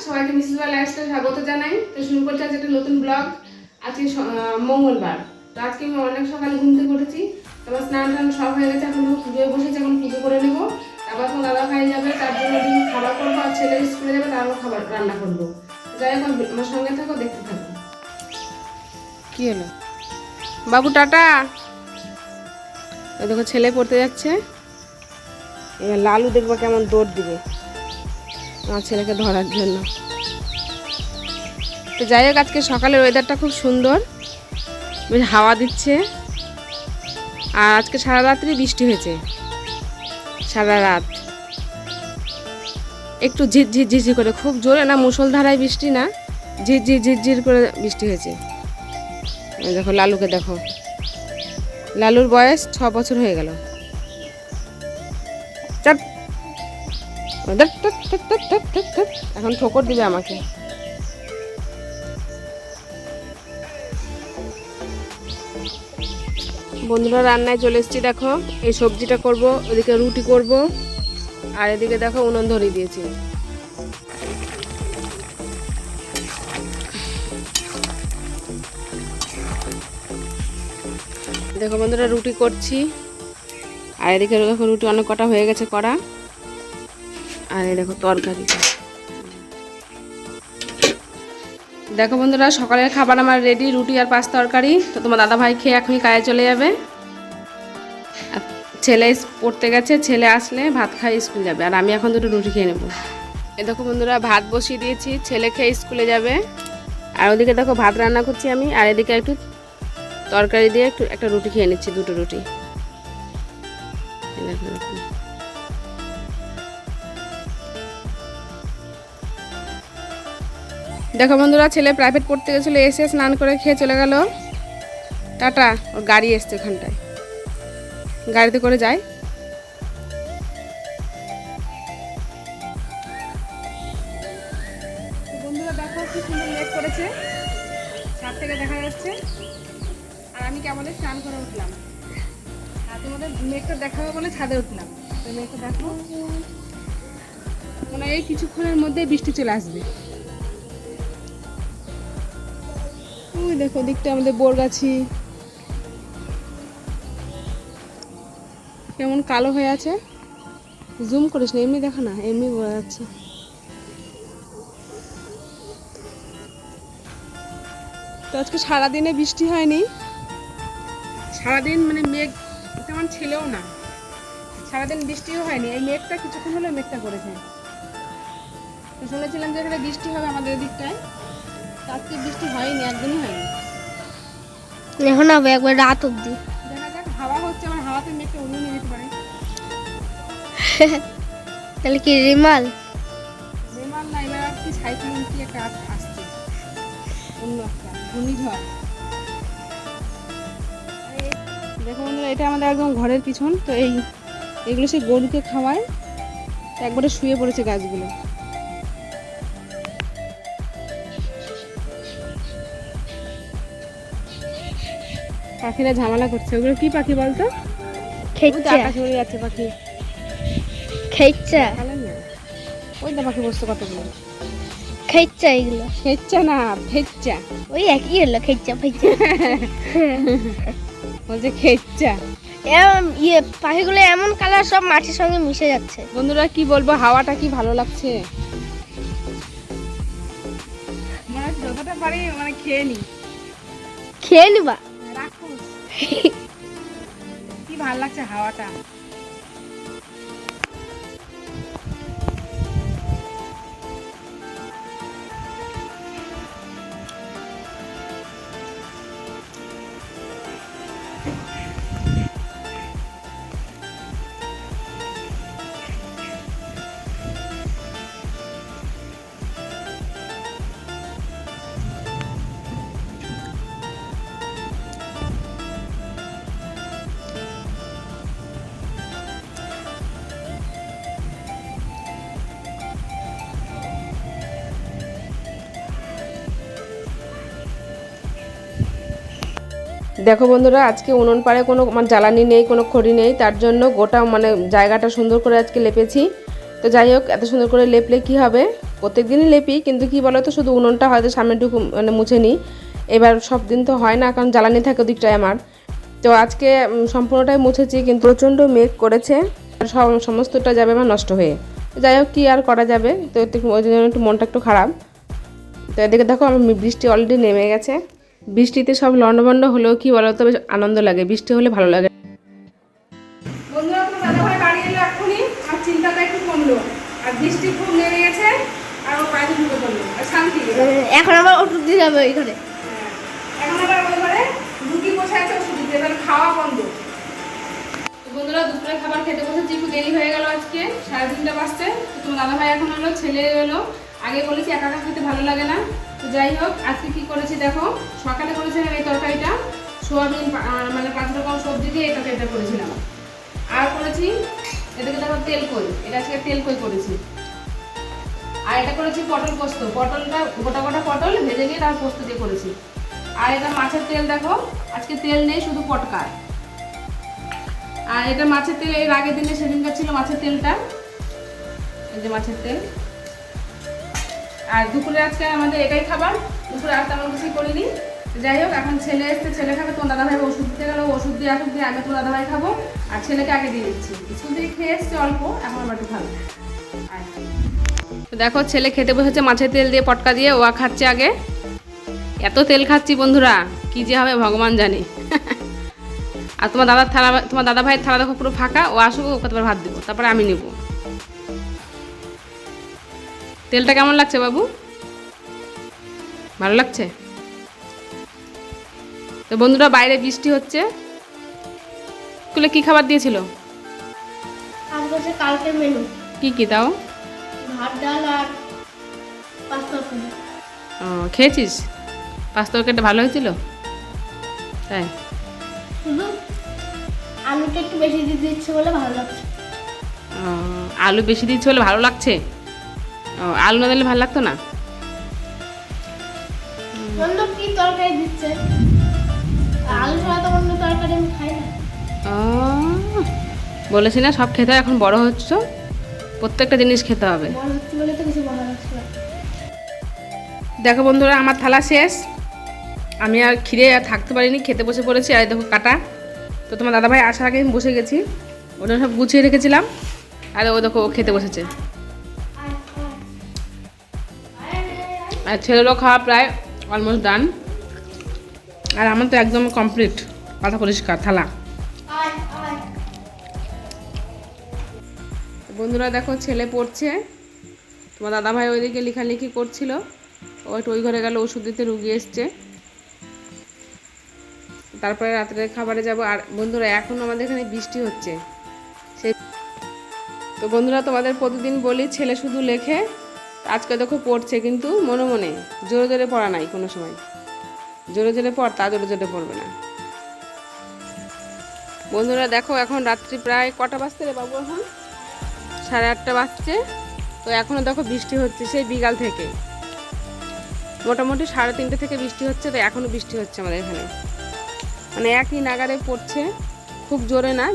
সবাইকে মিসেস ওয়াল লাইফস্টাইল স্বাগত জানাই। তো শুরু করতে আজ একটা নতুন ব্লগ। আজকে মঙ্গলবার, তো আজকে আমি অনেক সকালে ঘুম থেকে উঠেছি। তারপর স্নান টান সব হয়ে গেছে, এখন পুজোয় বসেছি, এখন পুজো করে নেবো। তারপর তো দাদা ভাই যাবে, তার জন্য খাবার করবো, আর ছেলে স্কুলে যাবে, তারপর খাবার রান্না করবো। যাই হোক, আমার সঙ্গে থাকো, দেখতে থাকো। কি হলো বাবু? টাটা। দেখো ছেলে পড়তে যাচ্ছে, এবার লালু দেখবো কেমন দৌড় দিবে আমার ছেলেকে ধরার জন্য। তো যাই হোক, আজকে সকালের ওয়েদারটা খুব সুন্দর, বেশ হাওয়া দিচ্ছে। আর আজকে সারা রাত্রি বৃষ্টি হয়েছে, সারা রাত একটু ঝিরঝির ঝিরঝির করে, খুব জোরে না, মুষলধারায় বৃষ্টি না, ঝিরঝির ঝিরঝির করে বৃষ্টি হয়েছে। দেখো লালুকে দেখো, লালুর বয়স 6 বছর হয়ে গেল। চাপ, এখন ঠোকর দিবে আমাকে। বন্ধুরা রান্নায় চলে এসেছি, দেখো এই সবজিটা করব, ওদিকে রুটি করব, আর এদিকে দেখো উনুন ধরিয়ে দিয়েছি। দেখো বন্ধুরা রুটি করছি, আর এদিকে দেখো রুটি অনেক কটা হয়ে গেছে করা। আর এই দেখো তরকারিটা। দেখো বন্ধুরা সকালের খাবার আমার রেডি, রুটি আর 5 তরকারি। তো তোমার দাদা ভাই খেয়ে এখনই কাজে চলে যাবে, আর ছেলে পড়তে গেছে, ছেলে আসলে ভাত খাই স্কুল যাবে, আর আমি এখন দুটো রুটি খেয়ে নেবো। এই দেখো বন্ধুরা ভাত বসিয়ে দিয়েছি, ছেলে খেয়ে স্কুলে যাবে। আর ওদিকে দেখো ভাত রান্না করছি আমি, আর এদিকে একটু তরকারি দিয়ে একটা রুটি খেয়ে নিচ্ছি, দুটো রুটি। দেখো বন্ধুরা ছেলে প্রাইভেট পড়তে গেছিলো, এসে স্নান করে খেয়ে চলে গেল। টাটা। ওর গাড়ি এসছে, ওখানটায় গাড়িতে করে যায়। বন্ধুরা দেখো কি সুন্দর লেট করেছে, ছাদ থেকে দেখা যাচ্ছে। আর আমি কেমন স্নান করে উঠলাম, আর তোমাদের মেঘটা দেখাবো বলে ছাদে উঠলাম। তো মেঘটা দেখো, মানে এই কিছুক্ষণের মধ্যে বৃষ্টি চলে আসবে। ওই দেখো দিকটা আমাদের বোরগাছি কেমন কালো হয়ে আছে। জুম করিস না, এমনি দেখো না, এমনি বোঝা যাচ্ছে। তো আজকে সারাদিনে বৃষ্টি হয়নি, সারাদিন মানে মেঘ তেমন ছিলও না, সারাদিন বৃষ্টিও হয়নি। এই মেঘটা কিছুক্ষণ হলে মেঘটা করেছে। তো শুনেছিলাম যে এখানে বৃষ্টি হবে আমাদের দিকটায়, আজকে বৃষ্টি হয়নি, একদমই হয়নি। এখন হবে একবার রাত অবধি। দেখা যাক, হাওয়া হচ্ছে, আমার হাওয়াতে মেঘটা উড়িয়ে নিয়ে যেতে পারে। তাহলে কি রিমাল? রেমাল না, এবার আর কি সাইক্লোন কি একটা আসছে, অন্য একটা ঘূর্ণিঝড়। দেখো বন্ধুরা এটা আমাদের একদম ঘরের পিছন। তো এগুলো সেই গরুকে খাওয়ায়, একবারে শুয়ে পড়েছে গাছগুলো। পাখিরা ঝামেলা করছে। ওগুলো কি পাখি বলতো? খেচ্চা। আকাশে উড়ে যাচ্ছে পাখি। খেচ্চা। ওই দা পাখি বসছে কতগুলো। খেচ্চা এগুলো। খেচ্চা না, ফেচ্চা। ওই একই হলো, খেচ্চা ফেচ্চা। বলছে খেচ্চা। ইয়ে পাখিগুলো এমন কালার, সব মাটির সঙ্গে মিশে যাচ্ছে। বন্ধুরা কি বলবো, হাওয়াটা কি ভালো লাগছে, মানে যতটা পারি মানে খেয়ে নি। খেয়ে নিবা? রাখুন, কি ভালো লাগছে হাওয়াটা। দেখো বন্ধুরা আজকে উনুন পাড়ে কোনো মানে জ্বালানি নেই, কোনো খড়ি নেই, তার জন্য গোটা মানে জায়গাটা সুন্দর করে আজকে লেপেছি। তো যাই হোক, এত সুন্দর করে লেপলে কি হবে, প্রত্যেক দিনই লেপি, কিন্তু কি বলো তো শুধু উনুনটা হয়তো সামনেটুকু মানে মুছে নিই। এবার সব দিন তো হয় না, কারণ জ্বালানি থাকে ওদিকটায় আমার। তো আজকে সম্পূর্ণটাই মুছেছি, কিন্তু প্রচণ্ড মেঘ করেছে, সমস্তটা যাবে আমার নষ্ট হয়ে। যাই হোক, কী আর করা যাবে, তো ওই জন্য একটু মনটা একটু খারাপ। তো এদিকে দেখো আমার বৃষ্টি অলরেডি নেমে গেছে। বৃষ্টিতে সব লন্ডভন্ড হলেও কি বলো তো বেশ আনন্দ লাগে, বৃষ্টি হলে ভালো লাগে। বন্ধুরা, দাদা ভাই বাড়ি এলো এক্ষুনি, আর চিন্তাটা একটু কমলো, আর বৃষ্টি খুব নেমে গেছে, আর ও বাড়িতে ঢুকে পড়লো, আর শান্তি। এখন আবার ওষুধ দিয়ে যাবে এখানে। এখন আবার ওই ঘরে রুটি বসে আছে, ওষুধ দিতে, এবার খাওয়া বন্ধ। বন্ধুরা, দুপুরে খাবার খেতে বসেছি, একটু দেরি হয়ে গেল আজকে, 3:30 বাজছে। তো তোমার দাদা ভাই এখন এলো, ছেলে এলো। আগে বলেছি একা একা খেতে ভালো লাগে না, তো যাই হোক আজকে কি করেছি দেখো। সকালে করেছিলাম এই তরকারিটা, সোয়াবিন মানে 5 রকম সবজি দিয়ে এই তরকারিটা করেছিলাম। আর করেছি এদিকে দেখো তেলকই, এটা আজকে তেলকই করেছি। আর এটা করেছি পটল পোস্ত, পটলটা গোটা গোটা পটল ভেজে নিয়ে তার পোস্ত দিয়ে করেছি। আর এটা মাছের তেল দেখো, আজকে তেল নেই, শুধু পটকা। আর এটা মাছের তেল, এর আগের দিনে সেদিনকার ছিল মাছের তেলটা, এই যে মাছের তেল। আর দুপুরে আজকে আমাদের এটাই খাবার, দুপুরে আর তেমন কিছু করিনি। যাই হোক, এখন ছেলে এসছে, ছেলে খাবে, তোমার দাদাভাই ওষুধ দিতে গেলো, ওষুধ দিয়ে আসুক দিয়ে আমি তোমার দাদাভাই খাবো, আর ছেলেকে আগে দিয়ে দিচ্ছি। স্কুল থেকে খেয়ে এসছে অল্প, এখন আমার একটু ভালো। দেখো ছেলে খেতে বসেছে মাছের তেল দিয়ে পটকা দিয়ে, ও খাচ্ছে আগে। এত তেল খাচ্ছি বন্ধুরা, কি যে হবে ভগবান জানে। আর তোমার দাদা ভাইয়ের থালা দেখো পুরো ফাঁকা, ও আসুক, ওকে তারপর ভাত দেবো, তারপরে আমি নেব। তেলটা কেমন লাগছে বাবু? ভালো লাগছে? তো বন্ধুরা, বাইরে বৃষ্টি হচ্ছে। স্কুলে কি খাবার দিয়েছিল? কালকের মেনু কি কি তাও? ভাত, ডাল আর পাস্তা। ও, খেয়েছিস? পাস্তা তরকারিটা ভালো হয়েছিল তাই? শুধু আলুটা একটু বেশি দিতে ইচ্ছে বলে ভালো লাগছে। আলু বেশি দিচ্ছে বলে ভালো লাগছে? ও, আলু না দিলে ভালো লাগতো না? অন্য কি তরকারি দিচ্ছে, আলু ছাড়া তো অন্য তরকারি আমি খাই না। ও, বলেছি না সব খেতে হয়, এখন বড় হচ্ছ, প্রত্যেকটা জিনিস খেতে হবে। বড় হচ্ছে বলে তো কিছু বলা যাচ্ছে না। দেখো বন্ধুরা, আমার থালা শেষ, আমি আর খিদে আর থাকতে পারিনি, খেতে বসে পড়েছি। আর দেখো কাটা, তো তোমার দাদাভাই আসার আগে আমি বসে গেছি, ওটা সব গুছিয়ে রেখেছিলাম। আর ও দেখো ও খেতে বসেছে, আর ছেলেরও খাওয়া প্রায় অলমোস্ট ডান। আর আমার তো একদম কমপ্লিট, কথা পরিষ্কার থালা। বন্ধুরা দেখো, ছেলে পড়ছে, তোমার দাদাভাই ওইদিকে লেখালেখি করছিল, ও একটু ওই ঘরে গেল, ওষুধ দিতে রুগী এসছে। তারপরে রাত্রে খাবারে যাব। আর বন্ধুরা, এখন আমাদের এখানে বৃষ্টি হচ্ছে সেই। তো বন্ধুরা, তোমাদের প্রতিদিন বলি ছেলে শুধু লেখে, আজকে দেখো পড়ছে, কিন্তু মনে মনে, জোরে জোরে পড়া নাই কোনো সময়। জোরে জোরে পড়, তা জোরে জোরে পড়বে না। বন্ধুরা দেখো, এখন রাত্রি প্রায় কটা বাজছে রে বাবু? এখন 8:30 বাজছে। তো এখনও দেখো বৃষ্টি হচ্ছে সেই বিকাল থেকে, মোটামুটি 3:30 থেকে বৃষ্টি হচ্ছে। তো এখনও বৃষ্টি হচ্ছে আমাদের এখানে, মানে একই নাগারে পড়ছে, খুব জোরে না,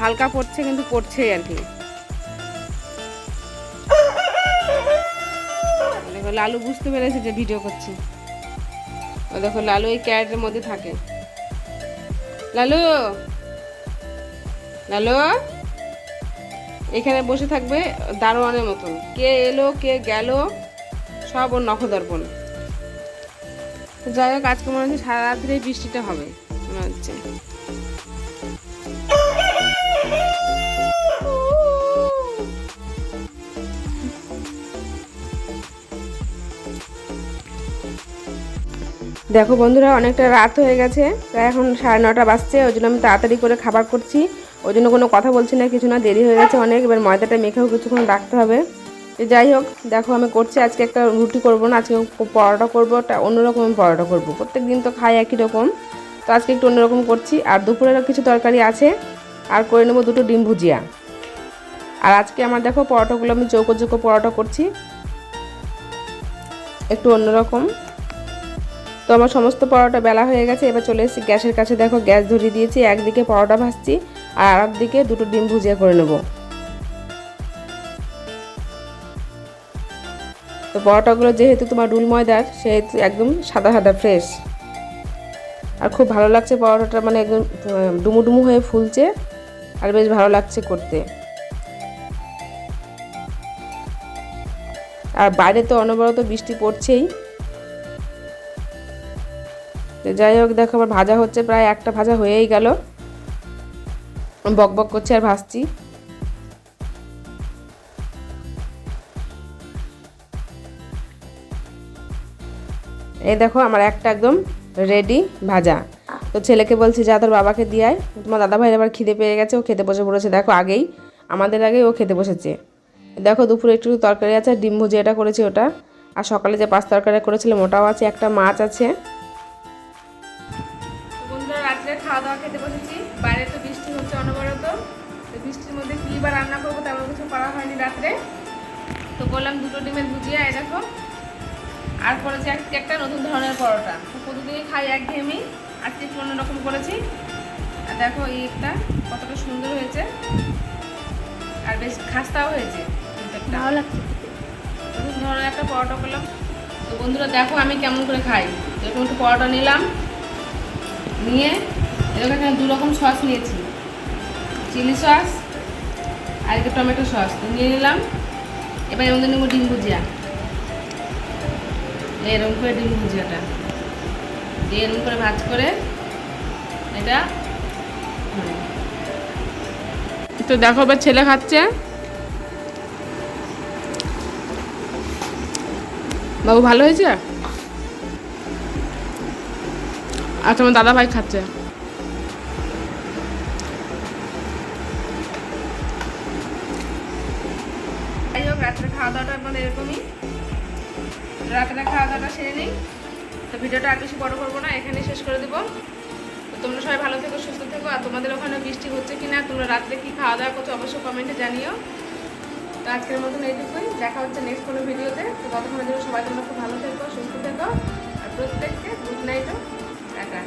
হালকা পড়ছে, কিন্তু পড়ছেই আর কি। দেখো লালু বুঝতে পেরেছে যে ভিডিও করছি। ও দেখো লালু এই ক্যারেটের মধ্যে থাকে। লালু, লালু এখানে বসে থাকবে দারোয়ানের মতন, কে এলো কে গেল সব ওর নখদর্পণ। যাই হোক, আজকে মনে হচ্ছে সারা রাত্রে বৃষ্টিটা হবে মনে হচ্ছে। দেখো বন্ধুরা, অনেকটা রাত হয়ে গেছে, প্রায় এখন 9:30 বাজছে। ওই জন্য আমি তাড়াতাড়ি করে খাবার করছি, ওই জন্য কোনো কথা বলছি না, কিছু না, দেরি হয়ে গেছে অনেক। এবার ময়দাটা মেখেও কিছুক্ষণ রাখতে হবে। যাই হোক, দেখো আমি করছি আজকে একটা রুটি করব না, আজকে পরোটা করবো, একটা অন্যরকম পরোটা করবো। প্রত্যেক দিন তো খাই একই রকম, তো আজকে একটু অন্যরকম করছি। আর দুপুরেরও কিছু তরকারি আছে, আর করে নেবো 2টো ডিম ভুজিয়া। আর আজকে আমার দেখো পরোটাগুলো আমি চৌকো চৌকো পরোটা করছি, একটু অন্যরকম। তো আমার সমস্ত পরোটা বেলা হয়ে গেছে, এবার চলে এসেছি গ্যাসের কাছে। দেখো গ্যাস ধরিয়ে দিয়েছি, একদিকে পরোটা ভাজছি আর আরেকদিকে 2টো ডিম ভুজিয়া করে নেব। তো পরোটাগুলো যেহেতু তোমার রুল ময়দার সেহেতু একদম সাদা সাদা ফ্রেশ, আর খুব ভালো লাগছে পরোটাটা, মানে একদম ডুমু ডুমু হয়ে ফুলছে আর বেশ ভালো লাগছে করতে। আর বাইরে তো অনবরত বৃষ্টি পড়ছেই। যাই হোক, দেখো আবার ভাজা হচ্ছে, প্রায় একটা ভাজা হয়েই গেল, বক বক করছে আর ভাজছি। এই দেখো আমার একটা একদম রেডি ভাজা। তো ছেলেকে বলছি যা তোর বাবাকে দিয়ায়, তোমার দাদাভাইয়ের আবার খিদে পেয়ে গেছে, ও খেতে বসে পড়েছে। দেখো আগেই, আমাদের আগেই ও খেতে বসেছে। দেখো দুপুরে একটু তরকারি আছে, ডিম ভুজিয়াটা করেছি ওটা, আর সকালে যে পাঁচ তরকারি করেছিলাম ওটাও আছে, একটা মাছ আছে। বন্ধুরা রাত্রে খাওয়া দাওয়া খেতে বসেছি। বাইরে তো বৃষ্টি হচ্ছে অনবরত, তো বৃষ্টির মধ্যে কী বা রান্না করবো তেমন কিছু করা হয়নি রাত্রে। তো বললাম দুটো ডিমের ভুজিয়া, এই দেখো, আর করেছি একটা নতুন ধরনের পরোটা। তো প্রতিদিনই খাই একঘেয়েমি, আজকে একটু অন্যরকম করেছি। আর দেখো এইটা কতটা সুন্দর হয়েছে, আর বেশ খাস্তাও হয়েছে, ভালো লাগছে। নতুন ধরনের একটা পরোটা করলাম। তো বন্ধুরা দেখো আমি কেমন করে খাই। এরকম একটু পরোটা নিলাম, নিয়ে এরকম এখানে দু রকম সস নিয়েছি, চিলি সস আর একটা টমেটো সস নিয়ে নিলাম। এবার এর মধ্যে নেবো ডিম ভুজিয়া, এরকম করে ডিম ভুজিয়াটা দিয়ে এরকম করে ভাজ করে এটা। তো দেখো এবার ছেলে খাচ্ছে, বাবু ভালো হয়েছে। আচ্ছা আমার দাদা ভাই খাচ্ছে। যাই হোক রাত্রে খাওয়া দাওয়াটা আমাদের এরকমই, রাত্রে খাওয়া দাওয়াটা সেরে নিই। তো ভিডিওটা আর বেশি বড় করবো না, এখানেই শেষ করে দেবো। তো তোমরা সবাই ভালো থেকো, সুস্থ থেকো। আর তোমাদের ওখানে বৃষ্টি হচ্ছে কি না, তোমরা রাত্রে কি খাওয়া দাওয়া করছো অবশ্যই কমেন্টে জানিও। তো আজকের মতন এইটুকুই, দেখা হচ্ছে নেক্সট কোনো ভিডিওতে। তো ততক্ষণের জন্য সবাই তোমরা খুব ভালো থেকো, সুস্থ থেকো, আর প্রত্যেককে গুড নাইটও টাটা।